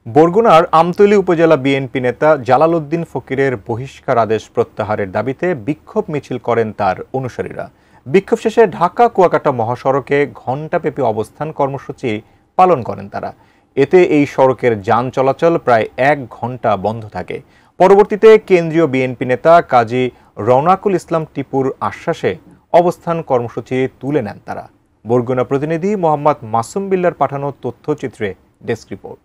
বরগুনার আমতলী উপজেলা বিএনপি নেতা জালাল উদ্দিন ফকিরের বহিষ্কার আদেশ প্রত্যাহারের দাবিতে বিক্ষোভ মিছিল করেন তার অনুসারীরা। বিক্ষোভ শেষে ঢাকা কুয়াকাটা মহাসড়কে ঘণ্টাব্যাপী অবস্থান কর্মসূচি পালন করেন তারা। এতে এই সড়কের যান চলাচল প্রায় 1 ঘণ্টা বন্ধ থাকে। পরবর্তীতে কেন্দ্রীয় বিএনপি নেতা কাজী রওনাকুল ইসলাম টিপুর আশ্বাসে অবস্থান কর্মসূচি তুলে নেন তারা। বরগুনা প্রতিনিধি মোহাম্মদ মাসুম বিল্লার পাঠানো তথ্যচিত্রে ডেস্ক রিপোর্ট।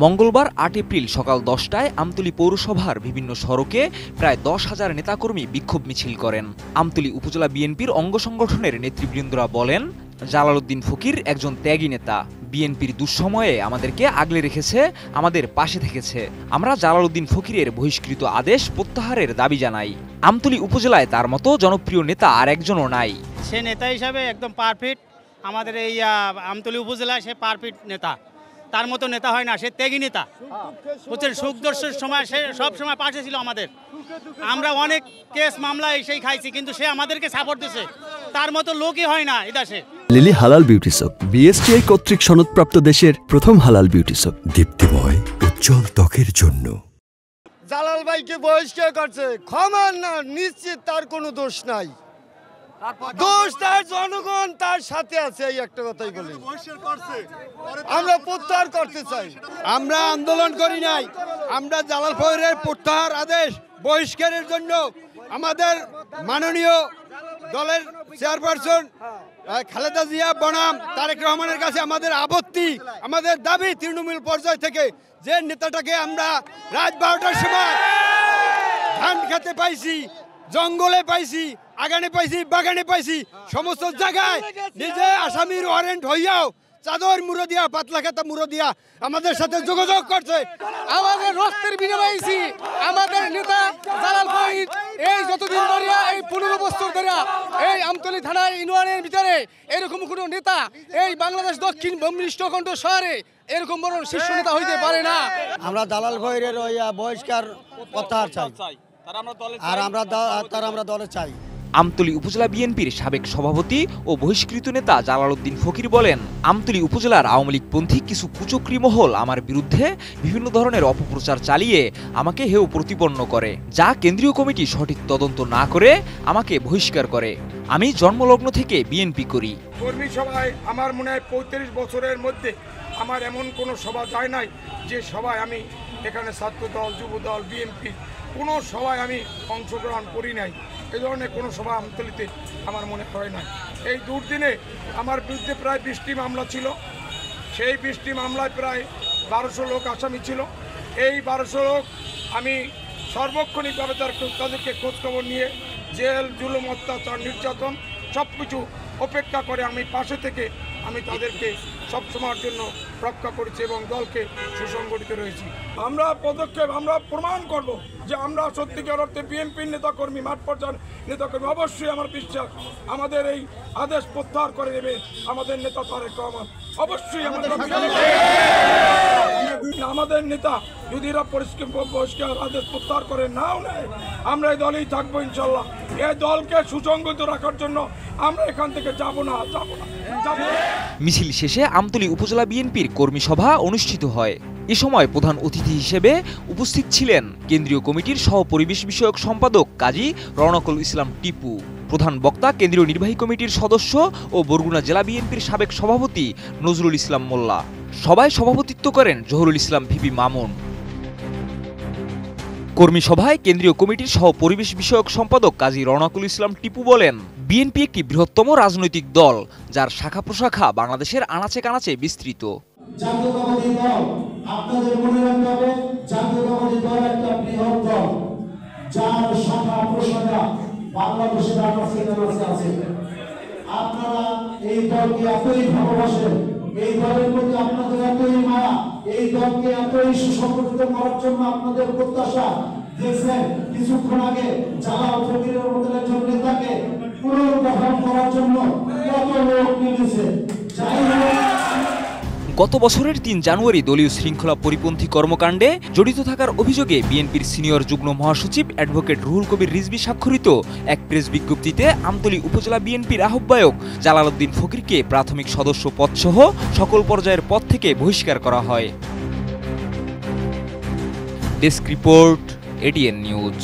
মঙ্গলবার 8 এপ্রিল সকাল 10টায় আমতলী পৌরসভার বিভিন্ন সড়কে প্রায় 10,000 নেতাকর্মী বিক্ষোভ মিছিল করেন। আমতলী উপজেলা বিএনপির অঙ্গ সংগঠনের নেতৃবৃন্দরা বলেন, জালাল উদ্দিন ফকির একজন ত্যাগী নেতা। বিএনপির দুঃসময়ে আমাদেরকে আগলে রেখেছে, আমাদের পাশে থেকেছে। আমরা জালাল উদ্দিন ফকিরের বহিষ্কৃত আদেশ প্রত্যাহারের দাবি জানাই। আমতলী উপজেলায় তার মতো জনপ্রিয় নেতা আর একজনও নাই। সে নেতা হিসাবে একদম পারফেক্ট। আমাদের এই আমতলী উপজেলায় সে পারফেক্ট নেতা। তার মতো নেতা হয় না, সে ত্যাগী নেতা। বুঝছেন, সুখ দুঃখের সময় সে সব সময় পাশে ছিল আমাদের। আমরা অনেক কেস মামলা এসেই খাইছি, কিন্তু সে আমাদেরকে সাপোর্ট দিয়েছে। তার মতো লোকই হয় না এদেশে। লিলি হালাল বিউটি সোপ, বিএসটিআই কর্তৃক সনদপ্রাপ্ত দেশের প্রথম হালাল বিউটি সোপ, দীপ্তিময় উজ্জ্বল ত্বকের জন্য। জালাল ভাইকে বহিষ্কার করছে, ক্ষমা না, নিশ্চিত তার কোনো দোষ নাই। দোষ তার জনগণ তার সাথে আছে, এই একটা কথাই বলি। আমরা প্রত্যাহার করতে চাই। আমরা আন্দোলন করি নাই, আমরা জালাল ফকিরের প্রত্যাহার আদেশ বহিষ্কারের জন্য আমাদের মাননীয় দলের চেয়ারপারসন খালেদা জিয়া বনাম তারেক রহমানের কাছে আমাদের আপত্তি, আমাদের দাবি তৃণমূল পর্যায় থেকে, যে নেতাটাকে আমরা রাত 12টার সময় ধান খেতে পাইছি, জঙ্গলে পাইছি, আগানে পাইছি, বাগানে পাইছি, সমস্ত জায়গায় নিজে আসামির ওয়ারেন্ট হইয়াও চাদর মুড়ো দিয়া, পাতলা খাতা মুড়ো দিয়া আমাদের সাথে যোগাযোগ করছে। আমাদের রক্তের বিনিময়ে আমাদের নেতা জালাল ফকির এই যতদিন ধরে, এই 15 বছর ধরে এই আমতলী থানার ইউনিয়নের ভিতরে এরকম কোনো নেতা এই বাংলাদেশ দক্ষিণ ভূমিষ্ঠখণ্ড শহরে এরকম বড় শীর্ষ নেতা হইতে পারে না। আমরা জালাল ফকিরের ওই বহিষ্কার প্রত্যাহার চাই, আর আমরা দলে চাই। আমতলী উপজেলা বিএনপির সাবেক সভাপতি ও বহিষ্কৃত নেতা জালাল উদ্দিন ফকির বলেন, আমতলী উপজেলার আওয়ামী লীগপন্থী কিছু কুচক্রী মহল আমার বিরুদ্ধে বিভিন্ন ধরনের অপপ্রচার চালিয়ে আমাকে হেয় প্রতিপন্ন করে, যা কেন্দ্রীয় কমিটি সঠিক তদন্ত না করে আমাকে বহিষ্কার করে। আমি জন্মলগ্ন থেকে বিএনপি করি। কর্মী সভায় আমার মনে হয় 35 বছরের মধ্যে আমার এমন কোনো সভা যায় নাই যে সভায় আমি এখানে ছাত্রদল, যুবদল, বিএনপি কোনো সভায় আমি অংশগ্রহণ করি নাই। এই ধরনের কোনো সভা আমতলীতে আমার মনে হয় না। এই দুর্দিনে আমার বিরুদ্ধে প্রায় 20টি মামলা ছিল। সেই 20টি মামলায় প্রায় 1200 লোক আসামি ছিল। এই 1200 লোক আমি সার্বক্ষণিকভাবে তাদেরকে খোঁজখবর নিয়ে জেল, জুলুম, অত্যাচার, নির্যাতন সব কিছু উপেক্ষা করে আমি পাশে থেকে আমি তাদেরকে সবসময়ের জন্য রক্ষা করেছি এবং দলকে সুসংগঠিত রয়েছি। আমরা প্রমাণ করব যে আমরা সত্যিকার অর্থে বিএনপির নেতাকর্মী, মাঠ পর্যায়ের নেতাকর্মী। অবশ্যই আমার বিশ্বাস আমাদের এই আদেশ প্রত্যাহার করে নেবে আমাদের নেতা তারেক রহমান। অবশ্যই আমাদের নেতা যদি এরা পরিষ্কার আদেশ প্রত্যাহার করে নাও নেয়, আমরা এই দলেই থাকবো ইনশাল্লাহ। এই দলকে সুসংগঠিত রাখার জন্য আমরা এখান থেকে যাব না। মিছিল শেষে আমতলী উপজেলা বিএনপির কর্মী সভা অনুষ্ঠিত হয়। এ সময় প্রধান অতিথি হিসেবে উপস্থিত ছিলেন কেন্দ্রীয় কমিটির সহ পরিবেশ বিষয়ক সম্পাদক কাজী রওনাকুল ইসলাম টিপু। প্রধান বক্তা কেন্দ্রীয় নির্বাহী কমিটির সদস্য ও বরগুনা জেলা বিএনপির সাবেক সভাপতি নজরুল ইসলাম মোল্লা। সভায় সভাপতিত্ব করেন জহুরুল ইসলাম ভিপি মামুন। কর্মী সভায় কেন্দ্রীয় কমিটির সহ পরিবেশ বিষয়ক সম্পাদক কাজী রওনাকুল ইসলাম টিপু বলেন, বিএনপি একটি বৃহত্তম রাজনৈতিক দল, যার শাখা প্রশাখা বাংলাদেশের আনাচে কানাচে বিস্তৃত। জাতীয়তাবাদী দল, আপনাদের মনে রাখতে হবে, জাতীয়তাবাদী দল একটা বৃহৎ দল, যার শাখা প্রশাখা বাংলাদেশের আনাচে কানাচে আছে। আপনারা এই দলকে এতই ভালোবাসেন, এই দলের প্রতি আপনাদের এতই মায়া, এই দলকে এতই সুসংগঠিত করার জন্য আপনাদের প্রত্যাশা। দেখছেন কিছুক্ষণ আগে জালাল ফকিরের মতো একজন নেতাকে পুনর্গঠন করার জন্য কত লোক নিয়েছে। গত বছরের ৩ জানুয়ারি দলীয় শৃঙ্খলা পরিপন্থী কর্মকাণ্ডে জড়িত থাকার অভিযোগে বিএনপির সিনিয়র যুগ্ম মহাসচিব অ্যাডভোকেট রুহুল কবির রিজভী স্বাক্ষরিত এক প্রেস বিজ্ঞপ্তিতে আমতলী উপজেলা বিএনপির আহ্বায়ক জালালউদ্দিন ফকিরকে প্রাথমিক সদস্য পদসহ সকল পর্যায়ের পদ থেকে বহিষ্কার করা হয়। Desk report, ATN news.